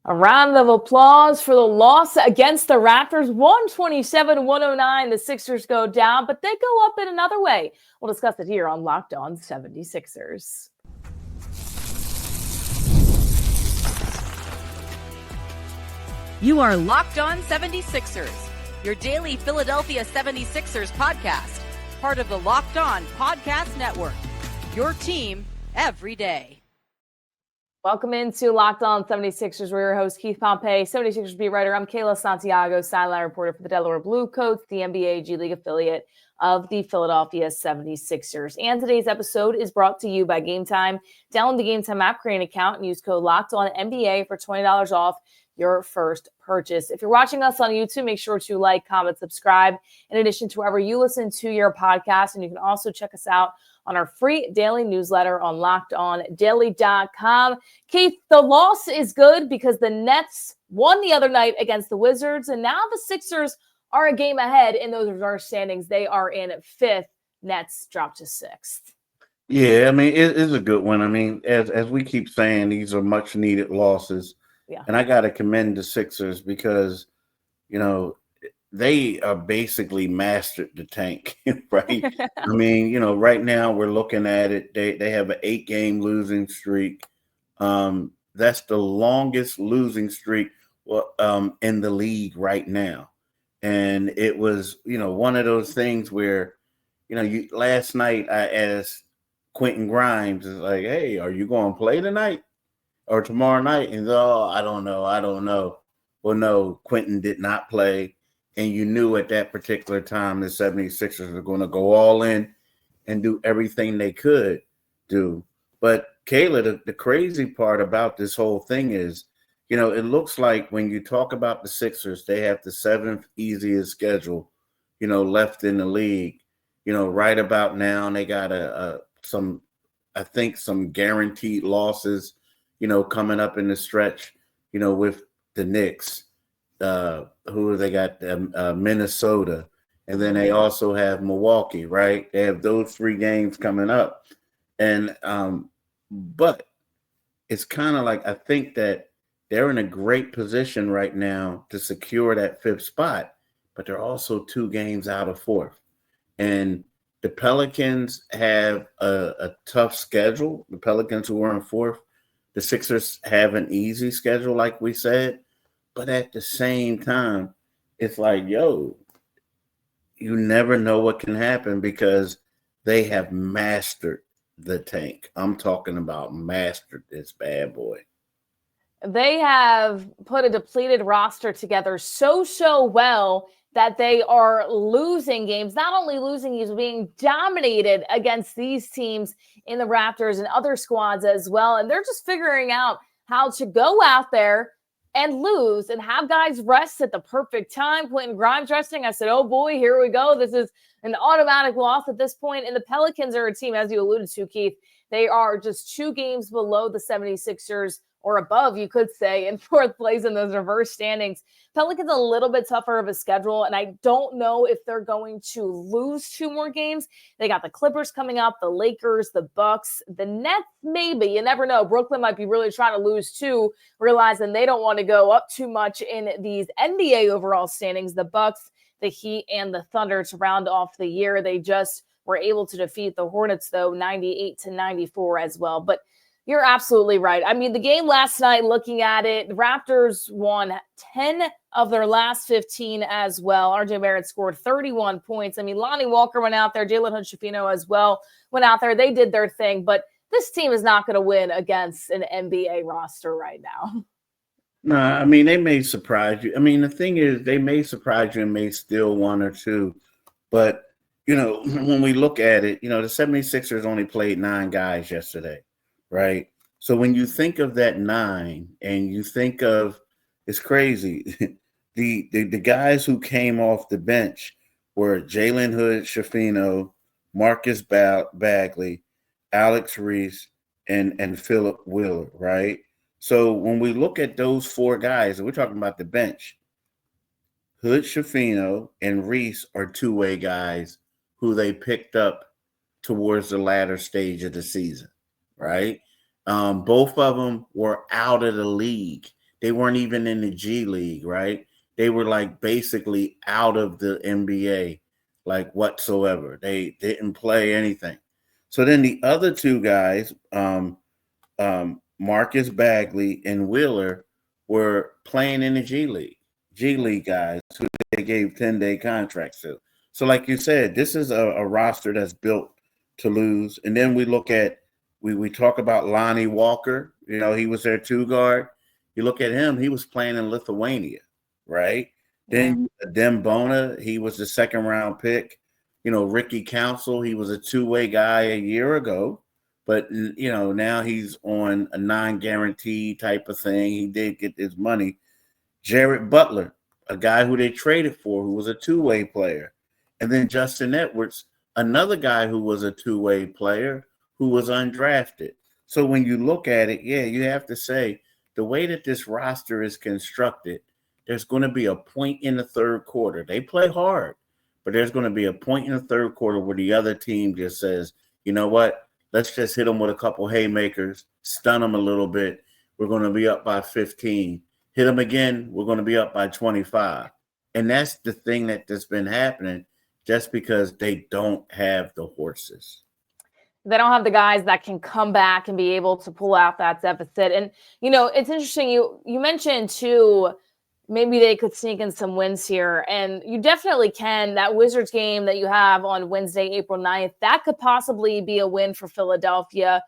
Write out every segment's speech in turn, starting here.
A round of applause for the loss against the Raptors, 127-109. The Sixers go down, but they go up in another way. We'll discuss it here on Locked On 76ers. You are Locked On 76ers, your daily Philadelphia 76ers podcast, part of the Locked On Podcast Network, your team every day. Welcome into Locked On 76ers. We're your host, Keith Pompey, 76ers beat writer. I'm Kayla Santiago, sideline reporter for the Delaware Blue Coats, the NBA G League affiliate of the Philadelphia 76ers. And today's episode is brought to you by Game Time. Download the Game Time app, create an account, and use code Locked On NBA for $20 off your first purchase. If you're watching us on YouTube, make sure to like, comment, subscribe, in addition to wherever you listen to your podcast. And you can also check us out on our free daily newsletter on LockedOnDaily.com. Keith, the loss is good because the Nets won the other night against the Wizards, and now the Sixers are a game ahead in those reserve standings. They are in fifth. Nets dropped to sixth. Yeah, I mean, it is a good one. I mean, as we keep saying, these are much-needed losses. Yeah. And I got to commend the Sixers because, you know, they are basically mastered the tank, right? I mean, you know, right now we're looking at it. They have an 8-game losing streak. That's the longest losing streak in the league right now. And it was, you know, one of those things where, you know, last night I asked Quentin Grimes, is like, hey, are you going to play tonight or tomorrow night? And I don't know. Well, no, Quentin did not play. And you knew at that particular time the 76ers were going to go all in and do everything they could do. But Kayla, the crazy part about this whole thing is, you know, it looks like when you talk about the Sixers, they have the 7th easiest schedule, you know, left in the league. You know, right about now, they got some guaranteed losses, you know, coming up in the stretch, you know, with the Knicks. Who they got? Minnesota, and then they also have Milwaukee, right? They have those 3 games coming up, and but it's kind of like I think that they're in a great position right now to secure that 5th spot, but they're also 2 games out of 4th, and the Pelicans have a tough schedule. The Pelicans who are in 4th, the Sixers have an easy schedule, like we said. But at the same time, it's like, yo, you never know what can happen because they have mastered the tank. I'm talking about mastered this bad boy. They have put a depleted roster together so well that they are losing games, not only losing games, being dominated against these teams in the Raptors and other squads as well. And they're just figuring out how to go out there and lose and have guys rest at the perfect time. Quentin Grimes resting. I said, oh boy, here we go. This is an automatic loss at this point. And the Pelicans are a team, as you alluded to, Keith, they are just 2 games below the 76ers, or above, you could say, in 4th place in those reverse standings. Pelicans a little bit tougher of a schedule, and I don't know if they're going to lose 2 more games. They got the Clippers coming up, the Lakers, the Bucks, the Nets, maybe. You never know. Brooklyn might be really trying to lose too, realizing they don't want to go up too much in these NBA overall standings. The Bucks, the Heat, and the Thunder to round off the year. They just were able to defeat the Hornets, though, 98-94 as well. But you're absolutely right. I mean, the game last night, looking at it, the Raptors won 10 of their last 15 as well. RJ Barrett scored 31 points. I mean, Lonnie Walker went out there. Jalen Hood-Schifino as well went out there. They did their thing. But this team is not going to win against an NBA roster right now. No, I mean, they may surprise you. I mean, the thing is, they may surprise you and may steal 1 or 2. But, you know, when we look at it, you know, the 76ers only played 9 guys yesterday. Right. So when you think of that 9 and you think of, it's crazy. the guys who came off the bench were Jalen Hood-Schifino, Marcus Bagley, Alex Reese, and Philip Wheeler. Right. So when we look at those 4 guys, and we're talking about the bench, Hood-Schifino and Reese are 2-way guys who they picked up towards the latter stage of the season, right? Both of them were out of the league. they weren't even in the G League, right? They were like basically out of the NBA, like whatsoever. They didn't play anything. So then the other two guys, Marcus Bagley and Wheeler, were playing in the G League guys who they gave 10-day contracts to. So like you said, this is a roster that's built to lose. And then we look at, we talk about Lonnie Walker. You know, he was their 2 guard. You look at him, he was playing in Lithuania, right? Then Dembona, he was the 2nd-round pick. You know, Ricky Council, he was a 2-way guy a year ago. But, you know, now he's on a non-guarantee type of thing. He did get his money. Jared Butler, a guy who they traded for, who was a 2-way player. And then Justin Edwards, another guy who was a 2-way player who was undrafted. So when you look at it, yeah, you have to say the way that this roster is constructed, there's going to be a point in the 3rd quarter. They play hard, but there's going to be a point in the 3rd quarter where the other team just says, you know what? Let's just hit them with a couple haymakers, stun them a little bit. We're going to be up by 15. Hit them again, we're going to be up by 25. And that's the thing that's been happening just because they don't have the horses. They don't have the guys that can come back and be able to pull out that deficit. And, you know, it's interesting. You mentioned, too, maybe they could sneak in some wins here. And you definitely can. That Wizards game that you have on Wednesday, April 9th, that could possibly be a win for Philadelphia.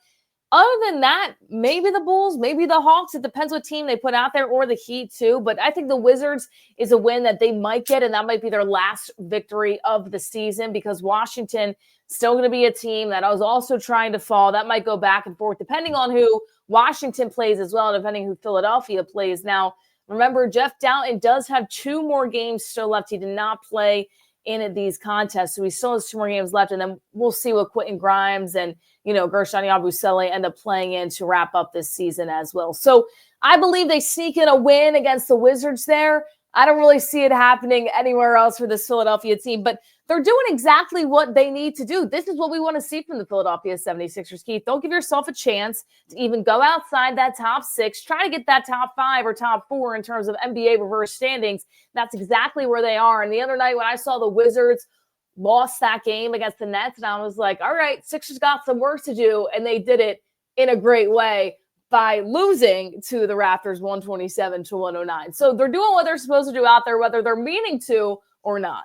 Other than that, maybe the Bulls, maybe the Hawks. It depends what team they put out there, or the Heat, too. But I think the Wizards is a win that they might get, and that might be their last victory of the season, because Washington still going to be a team that I was also trying to fall. That might go back and forth, depending on who Washington plays as well, depending who Philadelphia plays. Now, remember, Jeff Doughton does have 2 more games still left. He did not play in these contests, so he still has 2 more games left, and then we'll see what Quentin Grimes and, you know, Gershon Yabusele end up playing in to wrap up this season as well. So I believe they sneak in a win against the Wizards there. I don't really see it happening anywhere else for this Philadelphia team, but they're doing exactly what they need to do. This is what we want to see from the Philadelphia 76ers, Keith. Don't give yourself a chance to even go outside that top 6. Try to get that top 5 or top 4 in terms of NBA reverse standings. That's exactly where they are. And the other night when I saw the Wizards lost that game against the Nets, and I was like, all right, Sixers got some work to do, and they did it in a great way by losing to the Raptors 127-109. So they're doing what they're supposed to do out there, whether they're meaning to or not.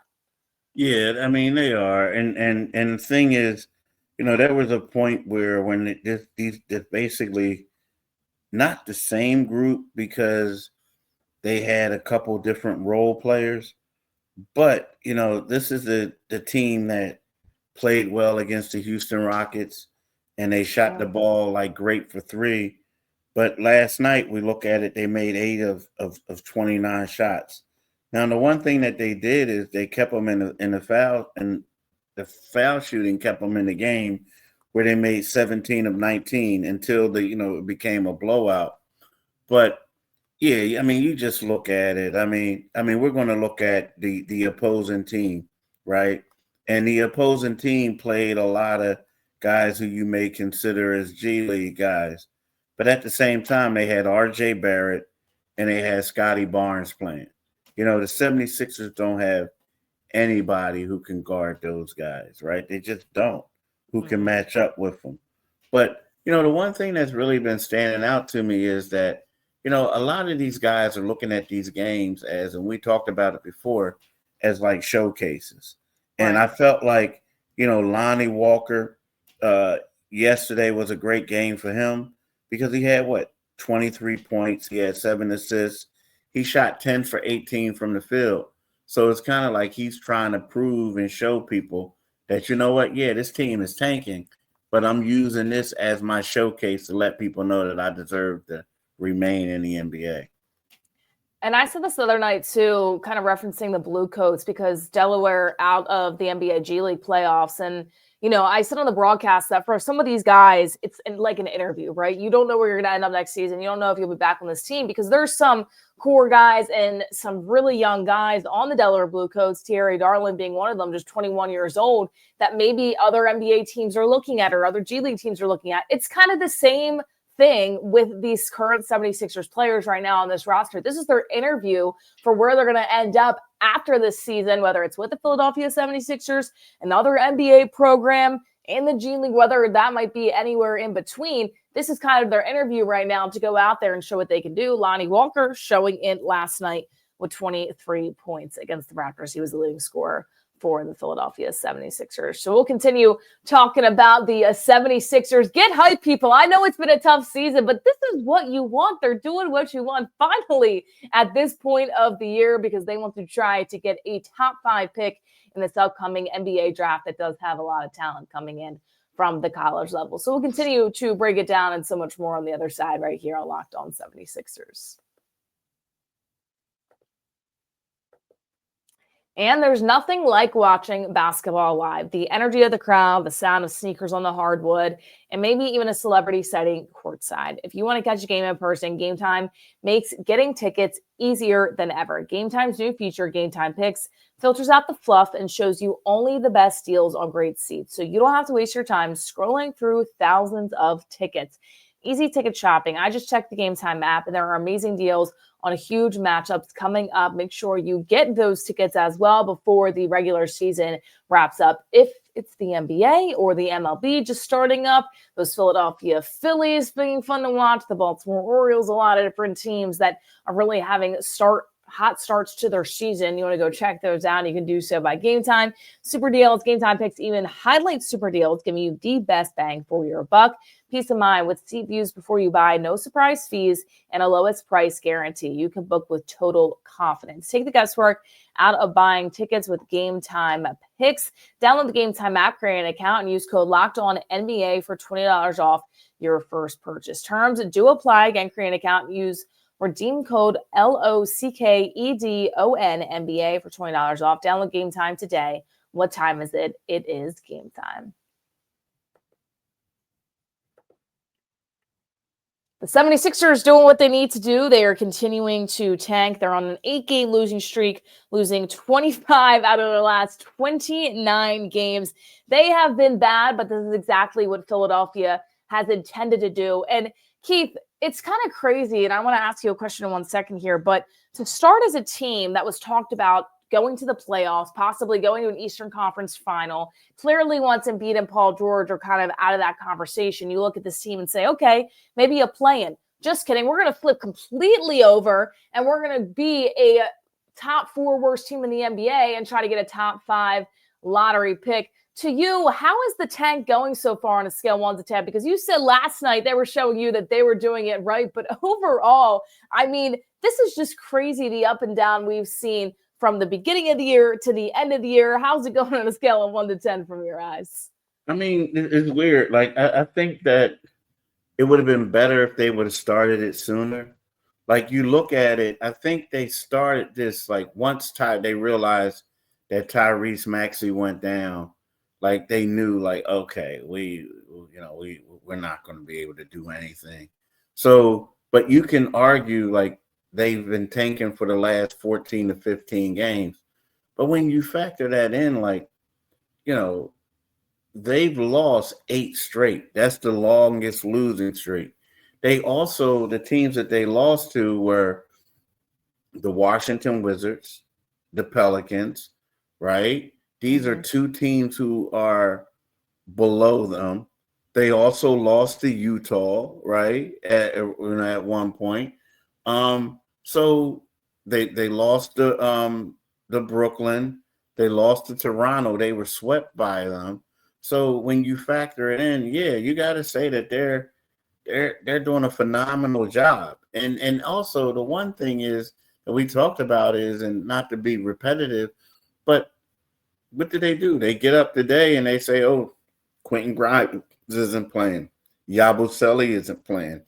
Yeah, I mean, they are. And the thing is, you know, there was a point where when these basically not the same group, because they had a couple different role players, but, you know, this is the team that played well against the Houston Rockets, and they shot the ball like great for 3. But last night we look at it, they made 8 of 29 shots. Now, the one thing that they did is they kept them in the foul, and the foul shooting kept them in the game, where they made 17 of 19 until it became a blowout. But yeah, I mean, you just look at it. I mean, we're going to look at the opposing team, right? And the opposing team played a lot of guys who you may consider as G League guys. But at the same time, they had R.J. Barrett and they had Scotty Barnes playing. You know, the 76ers don't have anybody who can guard those guys, right? They just don't, who can match up with them. But, you know, the one thing that's really been standing out to me is that, you know, a lot of these guys are looking at these games as, and we talked about it before, as like showcases. And I felt like, you know, Lonnie Walker yesterday was a great game for him, because he had 23 points. He had 7 assists. He shot 10 for 18 from the field. So it's kind of like he's trying to prove and show people that, you know what, yeah, this team is tanking, but I'm using this as my showcase to let people know that I deserve to remain in the NBA. And I said this the other night, too, kind of referencing the Blue Coats, because Delaware out of the NBA G League playoffs. And, you know, I said on the broadcast that for some of these guys, it's like an interview, right? You don't know where you're going to end up next season. You don't know if you'll be back on this team, because there's some core guys and some really young guys on the Delaware Blue Coats, Thierry Darlin being one of them, just 21 years old, that maybe other NBA teams are looking at or other G League teams are looking at. It's kind of the same thing with these current 76ers players right now on this roster. This is their interview for where they're going to end up after this season, whether it's with the Philadelphia 76ers, another NBA program, in the G League, whether that might be anywhere in between. This is kind of their interview right now to go out there and show what they can do. Lonnie Walker showing it last night with 23 points against the Raptors. He was the leading scorer for the Philadelphia 76ers. So we'll continue talking about the 76ers. Get hype, people. I know it's been a tough season, but this is what you want. They're doing what you want finally at this point of the year because they want to try to get a top 5 pick in this upcoming NBA draft that does have a lot of talent coming in from the college level. So we'll continue to break it down and so much more on the other side right here on Locked On 76ers. And there's nothing like watching basketball live. The energy of the crowd, the sound of sneakers on the hardwood, and maybe even a celebrity setting courtside. If you want to catch a game in person, Game Time makes getting tickets easier than ever. Game Time's new feature, Game Time Picks, filters out the fluff and shows you only the best deals on great seats. So you don't have to waste your time scrolling through thousands of tickets. Easy ticket shopping. I just checked the Game Time app and there are amazing deals on huge matchups coming up. Make sure you get those tickets as well before the regular season wraps up. If it's the NBA or the MLB just starting up, those Philadelphia Phillies being fun to watch, the Baltimore Orioles, a lot of different teams that are really having hot starts to their season. You want to go check those out. You can do so by Game Time. Super deals, Game Time Picks, even highlight super deals, giving you the best bang for your buck. Peace of mind with seat views before you buy, no surprise fees, and a lowest price guarantee. You can book with total confidence. Take the guesswork out of buying tickets with Game Time Picks. Download the Game Time app, create an account, and use code LOCKEDONNBA for $20 off your first purchase. Terms do apply. Again, create an account and use redeem code LOCKEDONNBA for $20 off. Download Game Time today. What time is it? It is game time. The 76ers doing what they need to do. They are continuing to tank. They're on an 8-game losing streak, losing 25 out of their last 29 games. They have been bad, but this is exactly what Philadelphia has intended to do. And Keith, it's kind of crazy, and I want to ask you a question in 1 second here, but to start as a team that was talked about going to the playoffs, possibly going to an Eastern Conference final, clearly once Embiid and Paul George are kind of out of that conversation, you look at this team and say, okay, maybe a play-in. Just kidding. We're going to flip completely over, and we're going to be a top 4 worst team in the NBA and try to get a top 5 lottery pick. To you, how is the tank going so far on a scale 1 to 10? Because you said last night they were showing you that they were doing it right. But overall, I mean, this is just crazy, the up and down we've seen from the beginning of the year to the end of the year. How's it going on a scale of 1 to 10 from your eyes? I mean, it's weird. Like, I think that it would have been better if they would have started it sooner. Like, you look at it, I think they started this, like, once they realized that Tyrese Maxey went down. Like, they knew, like, okay, we're not going to be able to do anything. So, but you can argue, like, they've been tanking for the last 14 to 15 games. But when you factor that in, like, they've lost 8 straight. That's the longest losing streak. The teams that they lost to were the Washington Wizards, the Pelicans, right? These are 2 teams who are below them. They also lost to Utah, right? At one point. So they lost to Brooklyn. They lost to Toronto. They were swept by them. So when you factor it in, yeah, you got to say that they're doing a phenomenal job. And also the one thing is that we talked about is, and not to be repetitive, but what do? They get up today and they say, oh, Quentin Grimes isn't playing. Yabusele isn't playing.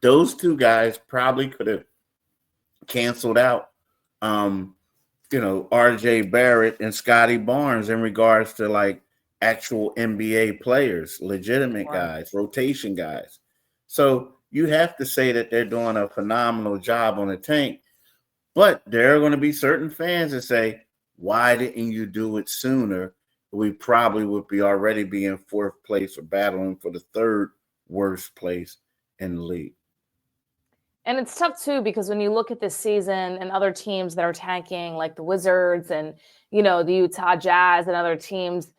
Those 2 guys probably could have canceled out, RJ Barrett and Scotty Barnes in regards to, like, actual NBA players, legitimate guys, rotation guys. So you have to say that they're doing a phenomenal job on the tank. But there are going to be certain fans that say, why didn't you do it sooner? We probably would be already be in 4th place or battling for the 3rd worst place in the league. And it's tough too, because when you look at this season and other teams that are tanking, like the Wizards and, the Utah Jazz and other teams,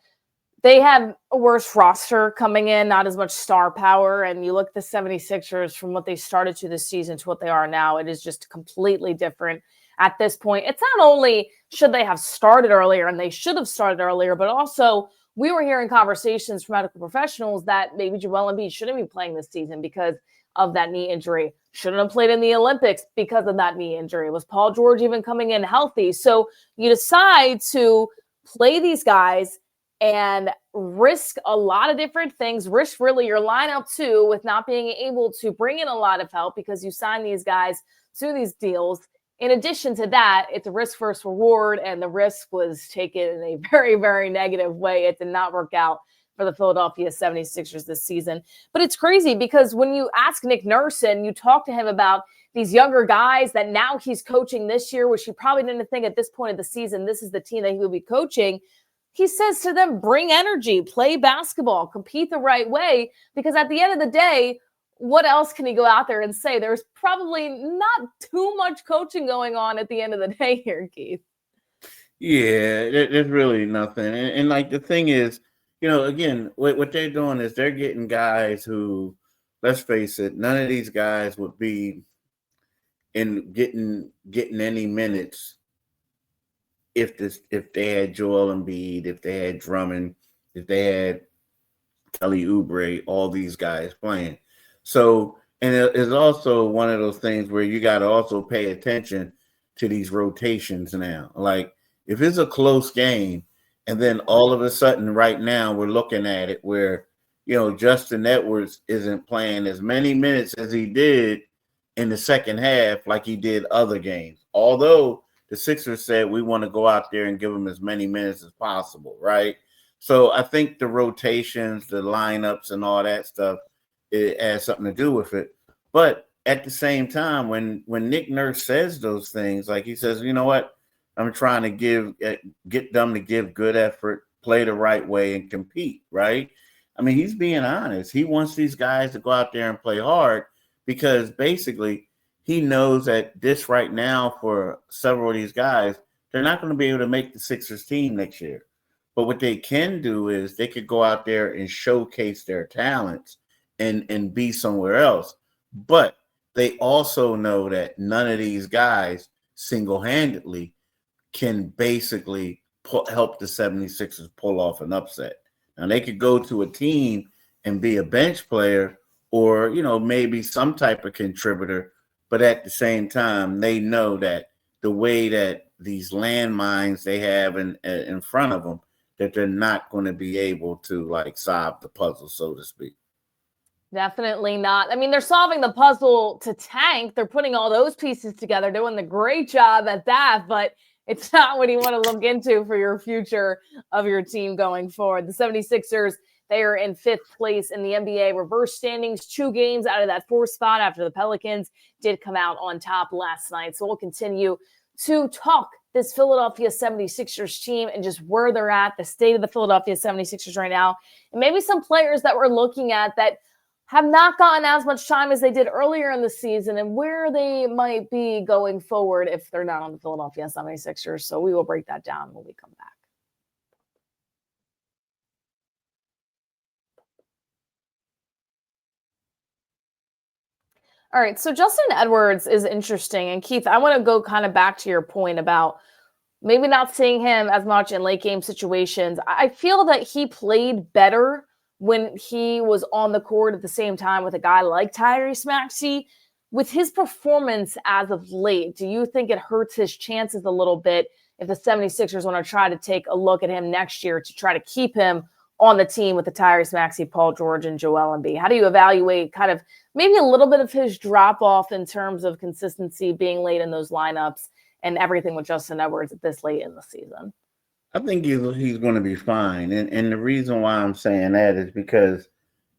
they have a worse roster coming in, not as much star power. And you look at the 76ers from what they started to this season to what they are now, it is just completely different at this point. It's not only should they have started earlier, and they should have started earlier, but also we were hearing conversations from medical professionals that maybe Joel Embiid shouldn't be playing this season because of that knee injury. Shouldn't have played in the Olympics because of that knee injury. Was Paul George even coming in healthy? So you decide to play these guys and risk a lot of different things, risk really your lineup too, with not being able to bring in a lot of help because you sign these guys to these deals. In addition to that, it's a risk versus reward, and the risk was taken in a very, very negative way. It did not work out for the Philadelphia 76ers this season. But it's crazy because when you ask Nick Nurse and you talk to him about these younger guys that now he's coaching this year, which he probably didn't think at this point of the season, this is the team that he will be coaching. He says to them, bring energy, play basketball, compete the right way, because at the end of the day, what else can he go out there and say? There's probably not too much coaching going on at the end of the day here, Keith. Yeah, there's really nothing. And like the thing is, again, what they're doing is they're getting guys who, let's face it, none of these guys would be in getting any minutes if they had Joel Embiid, if they had Drummond, if they had Kelly Oubre, all these guys playing. So, and it's also one of those things where you got to also pay attention to these rotations now. Like if it's a close game, and then all of a sudden right now we're looking at it where, Justin Edwards isn't playing as many minutes as he did in the second half like he did other games. Although the Sixers said we want to go out there and give him as many minutes as possible, right? So I think the rotations, the lineups, and all that stuff, it has something to do with it. But at the same time, when Nick Nurse says those things, like he says, you know what, I'm trying to get them to give good effort, play the right way, and compete, right? I mean, he's being honest. He wants these guys to go out there and play hard because basically he knows that this right now for several of these guys, they're not going to be able to make the Sixers team next year. But what they can do is they could go out there and showcase their talents and be somewhere else. But they also know that none of these guys single-handedly can basically help the 76ers pull off an upset. Now, they could go to a team and be a bench player or, maybe some type of contributor. But at the same time, they know that the way that these landmines they have in front of them, that they're not going to be able to, solve the puzzle, so to speak. Definitely not. I mean, they're solving the puzzle to tank. They're putting all those pieces together, doing the great job at that, but it's not what you want to look into for your future of your team going forward. The 76ers, they are in 5th place in the NBA reverse standings, 2 games out of that 4th spot after the Pelicans did come out on top last night. So we'll continue to talk this Philadelphia 76ers team and just where they're at, the state of the Philadelphia 76ers right now, and maybe some players that we're looking at that have not gotten as much time as they did earlier in the season and where they might be going forward if they're not on the Philadelphia 76ers. So we will break that down when we come back. All right, so Justin Edwards is interesting. And Keith, I want to go kind of back to your point about maybe not seeing him as much in late game situations. I feel that he played better when he was on the court at the same time with a guy like Tyrese Maxey. With his performance as of late, do you think it hurts his chances a little bit if the 76ers want to try to take a look at him next year to try to keep him on the team with the Tyrese Maxey, Paul George, and Joel Embiid? How do you evaluate kind of maybe a little bit of his drop-off in terms of consistency being late in those lineups and everything with Justin Edwards at this late in the season? I think he's going to be fine. And the reason why I'm saying that is because,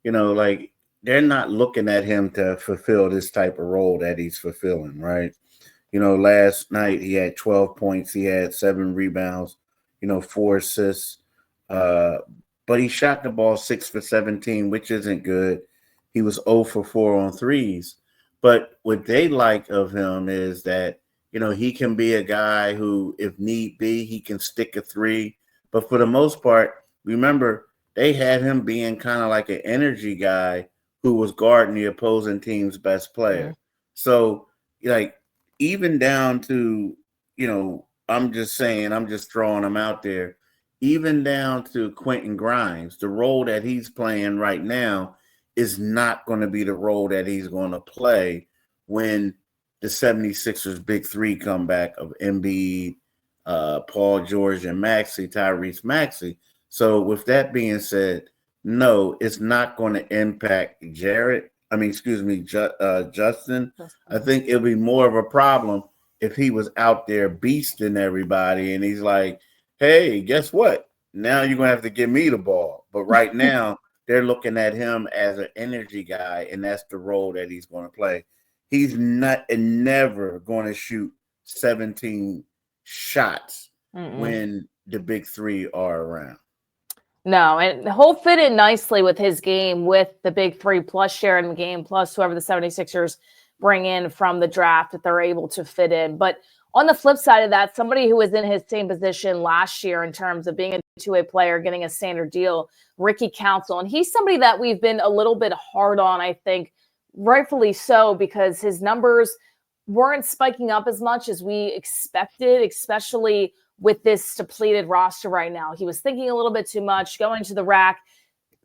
they're not looking at him to fulfill this type of role that he's fulfilling, right? Last night he had 12 points. He had 7 rebounds, 4 assists. But he shot the ball 6 for 17, which isn't good. he was 0 for 4 on threes. But what they like of him is that, he can be a guy who, if need be, he can stick a three. But for the most part, remember, they had him being kind of like an energy guy who was guarding the opposing team's best player. Mhm. So, like, even down to, I'm just saying, I'm just throwing him out there, even down to Quentin Grimes, the role that he's playing right now is not going to be the role that he's going to play when the 76ers big three come back of Embiid, Paul George, and Tyrese Maxey. So with that being said, no, it's not going to impact Justin. I think it'll be more of a problem if he was out there beasting everybody and he's like, hey, guess what? Now you're going to have to give me the ball. But right now, they're looking at him as an energy guy, and that's the role that he's going to play. He's not and never going to shoot 17 shots when the big three are around. No, and he'll fit in nicely with his game with the big three plus sharing the game plus whoever the 76ers bring in from the draft that they're able to fit in. But on the flip side of that, somebody who was in his same position last year in terms of being a two-way player, getting a standard deal, Ricky Council. And he's somebody that we've been a little bit hard on, I think, rightfully so, because his numbers weren't spiking up as much as we expected, especially with this depleted roster right now. He was thinking a little bit too much, going to the rack,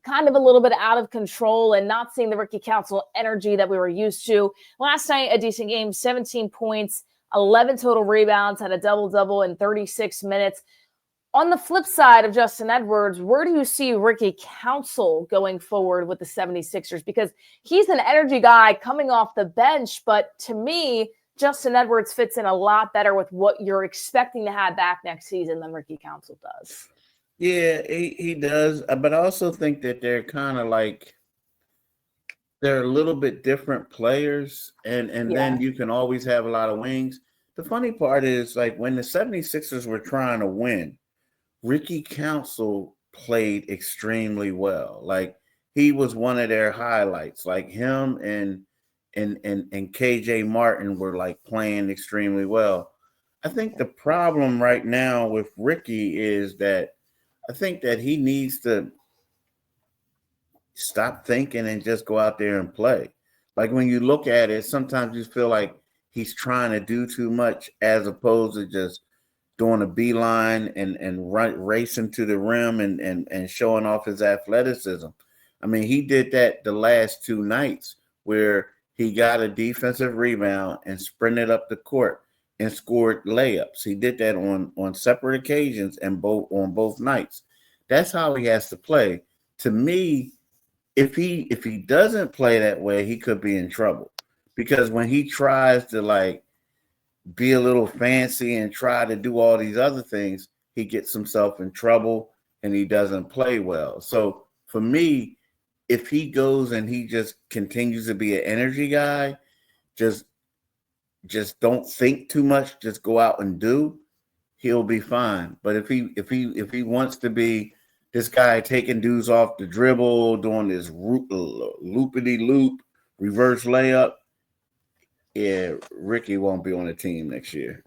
kind of a little bit out of control and not seeing the Ricky Council energy that we were used to. Last night, a decent game, 17 points, 11 total rebounds, had a double-double in 36 minutes. On the flip side of Justin Edwards, where do you see Ricky Council going forward with the 76ers? Because he's an energy guy coming off the bench, but to me, Justin Edwards fits in a lot better with what you're expecting to have back next season than Ricky Council does. Yeah, he does. But I also think that they're kind of like, they're a little bit different players. And then you can always have a lot of wings. The funny part is, like, when the 76ers were trying to win, Ricky Council played extremely well. Like, he was one of their highlights. Like, him and KJ Martin were like playing extremely well. I think the problem right now with Ricky is that I think that he needs to stop thinking and just go out there and play. Like, when you look at it, sometimes you feel like he's trying to do too much as opposed to just doing a beeline and racing to the rim and showing off his athleticism. I mean, he did that the last two nights where he got a defensive rebound and sprinted up the court and scored layups. He did that on separate occasions and on both nights. That's how he has to play. To me, if he doesn't play that way, he could be in trouble. Because when he tries to, like, be a little fancy and try to do all these other things, he gets himself in trouble and he doesn't play well. So for me, if he goes and he just continues to be an energy guy, just don't think too much, just go out and do, he'll be fine. But if he wants to be this guy taking dudes off the dribble, doing this loopity-loop reverse layup, yeah, Ricky won't be on the team next year.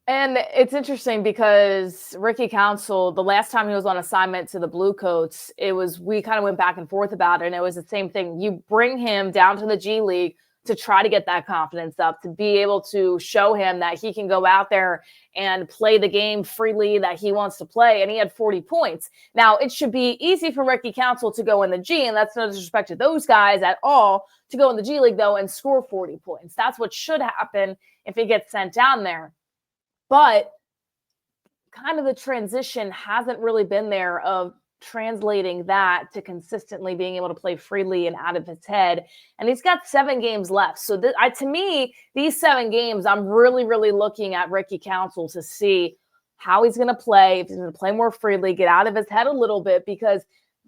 And it's interesting because Ricky Council, the last time he was on assignment to the Bluecoats, we kind of went back and forth about it. And it was the same thing. You bring him down to the G League to try to get that confidence up, to be able to show him that he can go out there and play the game freely that he wants to play. And he had 40 points. Now, it should be easy for Ricky Council to go in the G, and that's no disrespect to those guys at all, to go in the G League, though, and score 40 points. That's what should happen if he gets sent down there. But kind of the transition hasn't really been there of translating that to consistently being able to play freely and out of his head. And he's got 7 games left. So to me, these 7 games, I'm really, really looking at Ricky Council to see how he's going to play, if he's going to play more freely, get out of his head a little bit, because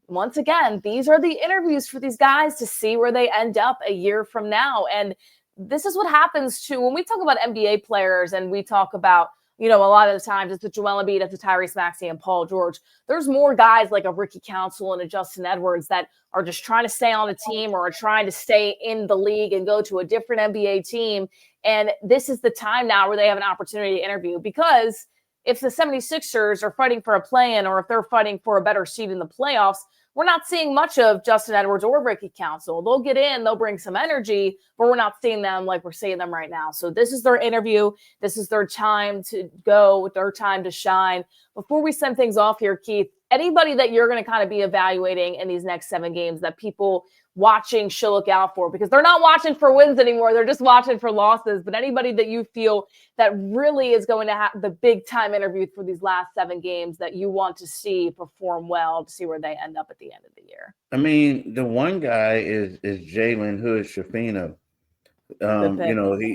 once again, these are the interviews for these guys to see where they end up a year from now. And this is what happens when we talk about NBA players and we talk about a lot of the times it's a Joel Embiid, it's a Tyrese Maxey and Paul George. There's more guys like a Ricky Council and a Justin Edwards that are just trying to stay on a team or are trying to stay in the league and go to a different NBA team. And this is the time now where they have an opportunity to interview, because if the 76ers are fighting for a play-in or if they're fighting for a better seed in the playoffs, we're not seeing much of Justin Edwards or Ricky Council. They'll get in, they'll bring some energy, but we're not seeing them like we're seeing them right now. So this is their interview. This is their time to go, their time to shine. Before we send things off here, Keith, anybody that you're going to kind of be evaluating in these next 7 games that people watching should look out for, because they're not watching for wins anymore. They're just watching for losses. But anybody that you feel that really is going to have the big time interview for these last 7 games that you want to see perform well to see where they end up at the end of the year. I mean, the one guy is Jalen Hood-Schifino.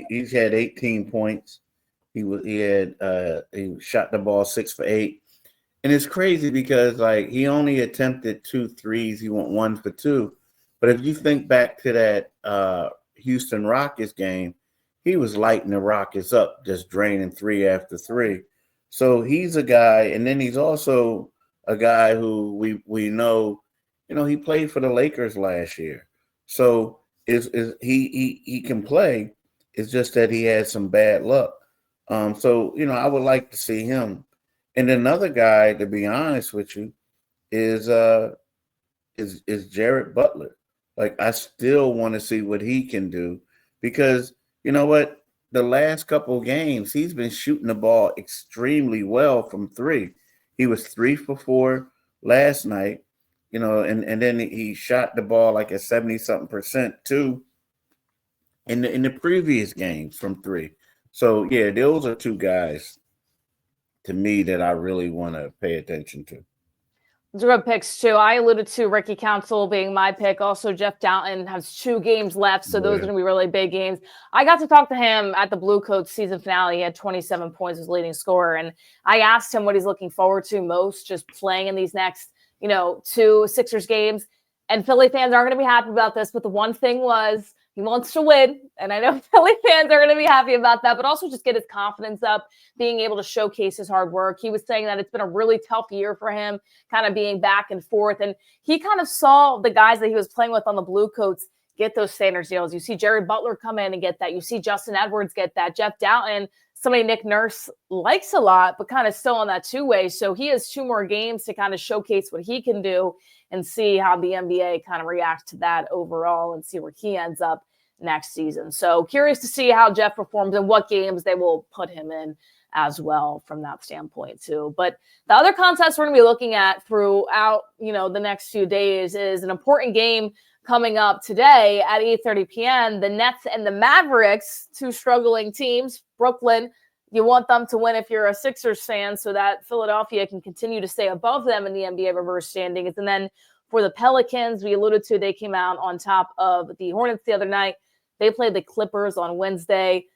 He's had 18 points. He shot the ball 6 for 8. And it's crazy because he only attempted 2 threes. He went 1 for 2. But if you think back to that Houston Rockets game, he was lighting the Rockets up, just draining 3 after 3. So he's a guy, and then he's also a guy who we know, he played for the Lakers last year. So he can play. It's just that he had some bad luck. So I would like to see him. And another guy, to be honest with you, is Jared Butler. I still want to see what he can do, because you know what? The last couple of games, he's been shooting the ball extremely well from 3. He was 3 for 4 last night, and then he shot the ball at 70-something% too in the previous games from 3. So yeah, those are 2 guys to me that I really want to pay attention to. Good picks too. I alluded to Ricky Council being my pick. Also, Jeff Doughton has 2 games left, so those are going to be really big games. I got to talk to him at the Blue Coats season finale. He had 27 points as leading scorer, and I asked him what he's looking forward to most, just playing in these next, 2 Sixers games. And Philly fans aren't going to be happy about this, but the one thing was he wants to win, and I know Philly fans are going to be happy about that, but also just get his confidence up, being able to showcase his hard work. He was saying that it's been a really tough year for him, kind of being back and forth, and he kind of saw the guys that he was playing with on the Blue Coats get those standards deals. You see Jared Butler come in and get that. You see Justin Edwards get that. Jeff Doughton, somebody Nick Nurse likes a lot, but kind of still on that 2-way. So he has 2 more games to kind of showcase what he can do and see how the NBA kind of reacts to that overall and see where he ends up next season. So curious to see how Jeff performs and what games they will put him in as well from that standpoint too. But the other contest we're going to be looking at throughout, the next few days is an important game coming up today at 8:30 p.m. The Nets and the Mavericks, 2 struggling teams. Brooklyn, you want them to win if you're a Sixers fan so that Philadelphia can continue to stay above them in the NBA reverse standings. And then for the Pelicans, we alluded to, they came out on top of the Hornets the other night. They played the Clippers on Wednesday.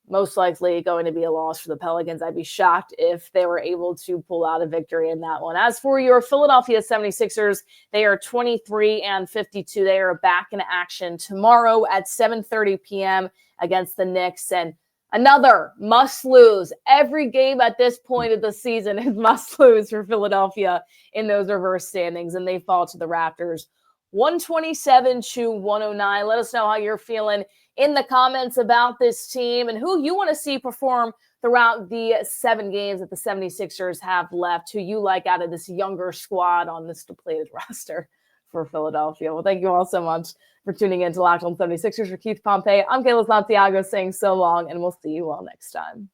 Most likely going to be a loss for the Pelicans. I'd be shocked if they were able to pull out a victory in that one. As for your Philadelphia 76ers, they are 23-52. They are back in action tomorrow at 7:30 p.m. against the Knicks. And another must lose. Every game at this point of the season is must lose for Philadelphia in those reverse standings, and they fall to the Raptors 127-109. Let us know how you're feeling in the comments about this team and who you want to see perform throughout the 7 games that the 76ers have left, who you like out of this younger squad on this depleted roster for Philadelphia. Well, thank you all so much for tuning in to Locked On 76ers. For Keith Pompey, I'm Kayla Santiago saying so long, and we'll see you all next time.